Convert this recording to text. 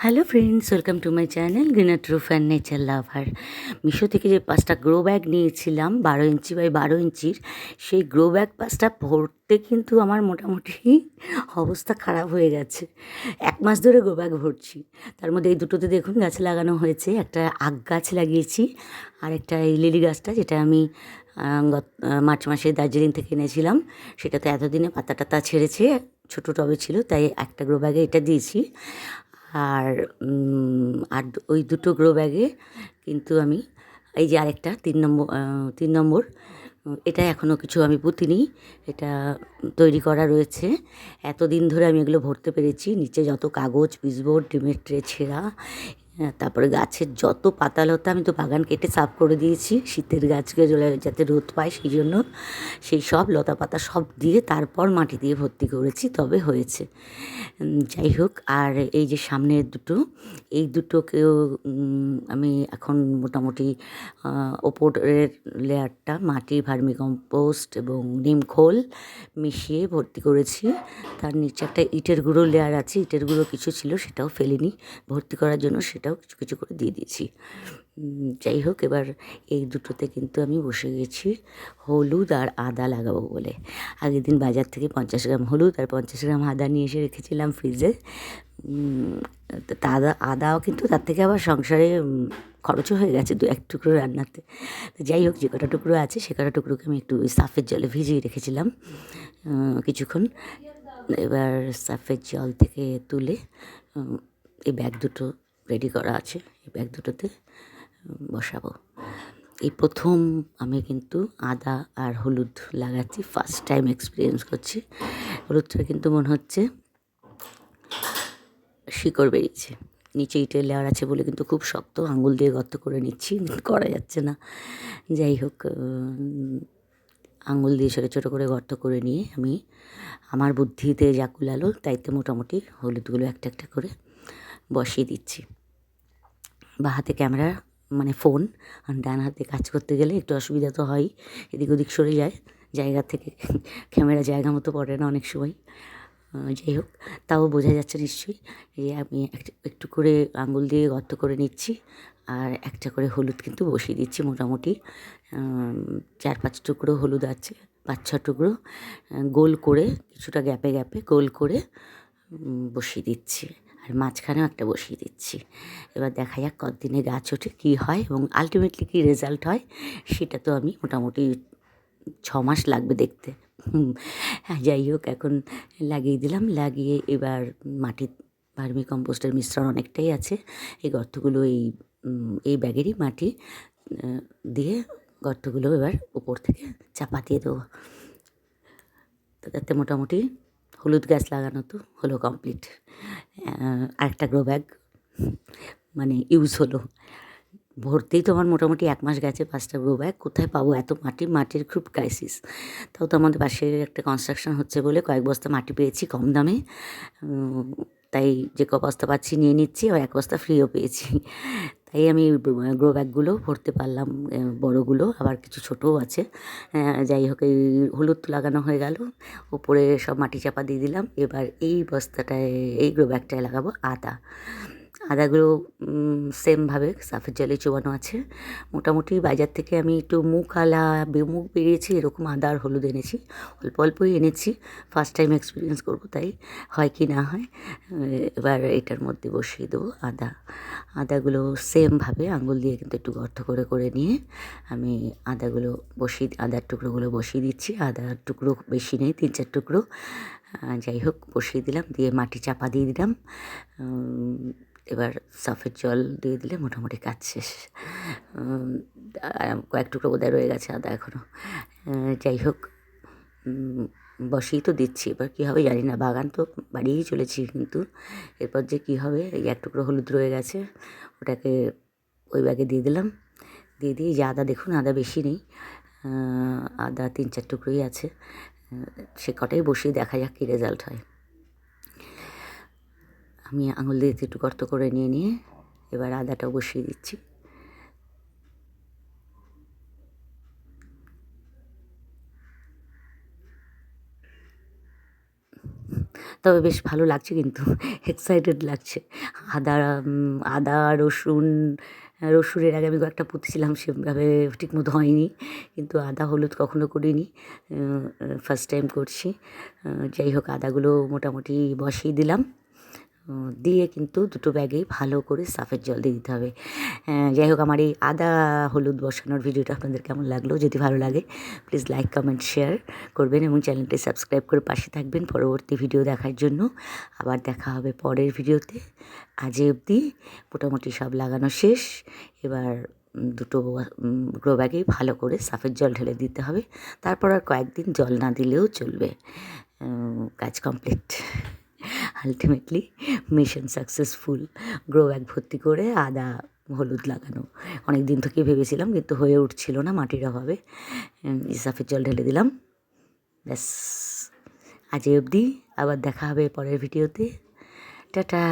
Hello friends, welcome to my channel greener truth and nature lover. Meesho থেকে যে 5টা grow bag নিয়েছিলাম 12 inch by 12 ইঞ্চির, সেই গ্রো ব্যাগ 5টা ভরতে কিন্তু আমার মোটামুটি অবস্থা খারাপ হয়ে গেছে। 1 মাস ধরে গ্রো ব্যাগ ভরছি। তার মধ্যে এই দুটোতে দেখুন গাছ লাগানো হয়েছে। একটা আক গাছ লাগিয়েছি, আর একটা এই লিলি গাছটা, যেটা আমি মার্চ মাসে দার্জিলিং থেকে এনেছিলাম। সেটা তো এতদিনে পাতা টাতা ছেড়েছে, ছোটো টবে ছিল, তাই একটা গ্রো ব্যাগে এটা দিয়েছি। আর ওই দুটো গ্রো ব্যাগে কিন্তু আমি এই যে আরেকটা 3 নম্বর, এটা এখনও কিছু আমি পুঁতিনি, এটা তৈরি করা রয়েছে। এতদিন ধরে আমি এগুলো ভরতে পেরেছি। নিচে যত কাগজ, পিচবোর্ড, ডিমের ট্রে ছেঁড়া, তারপরে গাছের যত পাতালতা, আমি তো বাগান কেটে সাফ করে দিয়েছি শীতের গাছকে যাতে রোদ পায়, সেই জন্য সেই সব লতা পাতা সব দিয়ে তারপর মাটি দিয়ে ভর্তি করেছি, তবে হয়েছে। যাই হোক, আর এই যে সামনের দুটো, এই দুটোকেও আমি এখন মোটামুটি ওপরের লেয়ারটা মাটি, ভার্মিকম্পোস্ট এবং নিম খোল মিশিয়ে ভর্তি করেছি। তার নিচে একটা ইটের গুঁড়ো লেয়ার আছে, ইটের গুঁড়ো কিছু ছিল, সেটাও ফেলিনি, ভর্তি করার জন্য সেটাও কিছু কিছু করে দিয়ে দিয়েছি। যাই হোক, এবার এই দুটোতে কিন্তু আমি বসে গেছি হলুদ আর আদা লাগাবো বলে। আগের দিন বাজার থেকে 50 গ্রাম হলুদ আর 50 গ্রাম আদা নিয়ে এসে রেখেছিলাম ফ্রিজে। আদাও কিন্তু তার থেকে আবার সংসারে খরচও হয়ে গেছে 2-1 টুকরো রান্নাতে। তো যাই হোক, যে কটা টুকরো আছে সে কটা টুকরোকে আমি একটু ওই সার্ফের জলে ভিজিয়ে রেখেছিলাম কিছুক্ষণ। এবার সার্ফের জল থেকে তুলে এই ব্যাগ দুটো রেডি করা আছে, এই ব্যাগ দুটোতে বসাবো। এই প্রথম আমি কিন্তু আদা আর হলুদ লাগাচ্ছি, ফার্স্ট টাইম এক্সপিরিয়েন্স করছি। হলুদটা কিন্তু মনে হচ্ছে শিকড় বেরিয়েছে। নিচে ইটের লেয়ার আছে বলে কিন্তু খুব শক্ত, আঙুল দিয়ে গর্ত করে নিচ্ছি, করা যাচ্ছে না। যাই হোক, আঙুল দিয়ে ছোটো ছোটো করে গর্ত করে নিয়ে আমি আমার বুদ্ধিতে যা কুলালো তাইতে মোটামুটি হলুদগুলো একটা একটা করে বসিয়ে দিচ্ছি। বা হাতে ক্যামেরা মানে ফোন, আর ডান হাতে কাজ করতে গেলে একটু অসুবিধা তো হয়ই, এদিক ওদিক সরে যায়, জায়গা থেকে ক্যামেরা জায়গা মতো পড়ে না অনেক সময়। যাই হোক, তাও বোঝা যাচ্ছে নিশ্চয়ই যে আমি একটু করে আঙুল দিয়ে গর্ত করে নিচ্ছি, আর একটা করে হলুদ কিন্তু বসিয়ে দিচ্ছি। মোটামুটি 4-5 টুকরো হলুদ আছে, 5-6 টুকরো গোল করে, কিছুটা গ্যাপে গ্যাপে গোল করে বসিয়ে দিচ্ছি, আর মাঝখানেও একটা বসিয়ে দিচ্ছি। এবার দেখা যাক কতদিনে গাছ ওঠে, কী হয় এবং আলটিমেটলি কী রেজাল্ট হয়, সেটা তো আমি মোটামুটি 6 মাস লাগবে দেখতে। হ্যাঁ, যাই হোক, এখন লাগিয়ে দিলাম, লাগিয়ে এবার মাটির ভার্মি কম্পোস্টের মিশ্রণ অনেকটাই আছে, এই গর্তগুলো এই ব্যাগেরই মাটি দিয়ে গর্তগুলো এবার উপর থেকে চাপা দিয়ে দেবো। তাতে মোটামুটি হলুদ গাছ লাগানো তো হলো কমপ্লিট। আরেকটা গ্রো ব্যাগ মানে ইউজ হলো। ভরতেই তো আমার মোটামুটি 1 মাস গেছে 5টা গ্রো ব্যাগ। কোথায় পাবো এত মাটি? মাটির খুব ক্রাইসিস। তাও তো আমাদের পাশে একটা কনস্ট্রাকশন হচ্ছে বলে কয়েক বস্তা মাটি পেয়েছি কম দামে। তাই যে বস্তা পাচ্ছি নিয়ে নিচ্ছি, আর 1 বস্তা ফ্রিও পেয়েছি। তাই আমি গ্রো ব্যাগগুলো ভরতে পারলাম, বড়গুলো, আবার কিছু ছোটোও আছে। যাই হোক, এই হলুদ লাগানো হয়ে গেল, ওপরে সব মাটি চাপা দিয়ে দিলাম। এবার এই বস্তাটায়, এই গ্রো ব্যাগটায় লাগাবো আদা। আদাগুলো সেমভাবে সার্ফের জলে চোবানো আছে। মোটামুটি বাজার থেকে আমি একটু মুখ বেরিয়েছে এরকম আদা আর হলুদ এনেছি, অল্প অল্পই এনেছি, ফার্স্ট টাইম এক্সপিরিয়েন্স করবো, তাই হয় কি না হয়। এবার এটার মধ্যে বসিয়ে দেবো আদাগুলো সেমভাবে আঙুল দিয়ে কিন্তু একটু গর্ত করে করে নিয়ে আমি আদার টুকরোগুলো বসিয়ে দিচ্ছি। আদার টুকরো বেশি নেই, 3-4 টুকরো। যাই হোক, বসিয়ে দিলাম, দিয়ে মাটি চাপা দিয়ে দিলাম। এবার সার্ফের জল দিয়ে দিলে মোটামুটি কাজ শেষ। কয়েক টুকরো বোধহয় রয়ে গেছে আদা এখনও। যাই হোক, বসিয়ে তো দিচ্ছি, এবার কী হবে জানি না, বাগান তো বাড়িয়েই চলেছি, কিন্তু এরপর যে কী হবে। এই 1 টুকরো হলুদ রয়ে গেছে, ওটাকে ওই ব্যাগে দিয়ে দিলাম। দিয়ে যে আদা, দেখুন আদা বেশি নেই, আদা 3-4 টুকরোই আছে। সে কটাই বসিয়ে দেখা যাক কী রেজাল্ট হয়। আমি আঙুল দিয়ে একটু গর্ত করে নিয়ে এবার আদাটাও বসিয়ে দিচ্ছি। তবে বেশ ভালো লাগছে, কিন্তু এক্সাইটেড লাগছে। আদা রসুনের আগে আমি কয়েকটা পুঁতেছিলাম, সেভাবে ঠিকমতো হয়নি, কিন্তু আদা হলুদ কখনো করিনি, ফার্স্ট টাইম করছি। যাই হোক, আদাগুলো মোটামুটি বসিয়ে দিলাম, দিয়ে কিন্তু দুটো ব্যাগেই ভালো করে সার্ফের জল দিয়ে দিতে হবে। যাই হোক, আমার এই আদা হলুদ বসানোর ভিডিওটা আপনাদের কেমন লাগলো? যদি ভালো লাগে প্লিজ লাইক কমেন্ট শেয়ার করবেন এবং চ্যানেলটি সাবস্ক্রাইব করে পাশে থাকবেন পরবর্তী ভিডিও দেখার জন্য। আবার দেখা হবে পরের ভিডিওতে। আজ অবধি মোটামুটি সব লাগানো শেষ। এবার দুটো গ্রো ব্যাগেই ভালো করে সার্ফের জল ঢেলে দিতে হবে, তারপর আর কয়েকদিন জল না দিলেও চলবে। কাজ complete. Ultimately mission successful. Grow bag ভর্তি করে আদা হলুদ লাগানো অনেক দিন থেকেই ভেবেছিলাম, কিন্তু হয়ে উঠছিল না মাটির অভাবে। সার্ফের জল ঢেলে দিলাম, ব্যাস। আজ অবধি, আবার দেখা হবে পরের ভিডিওতে। টাটা।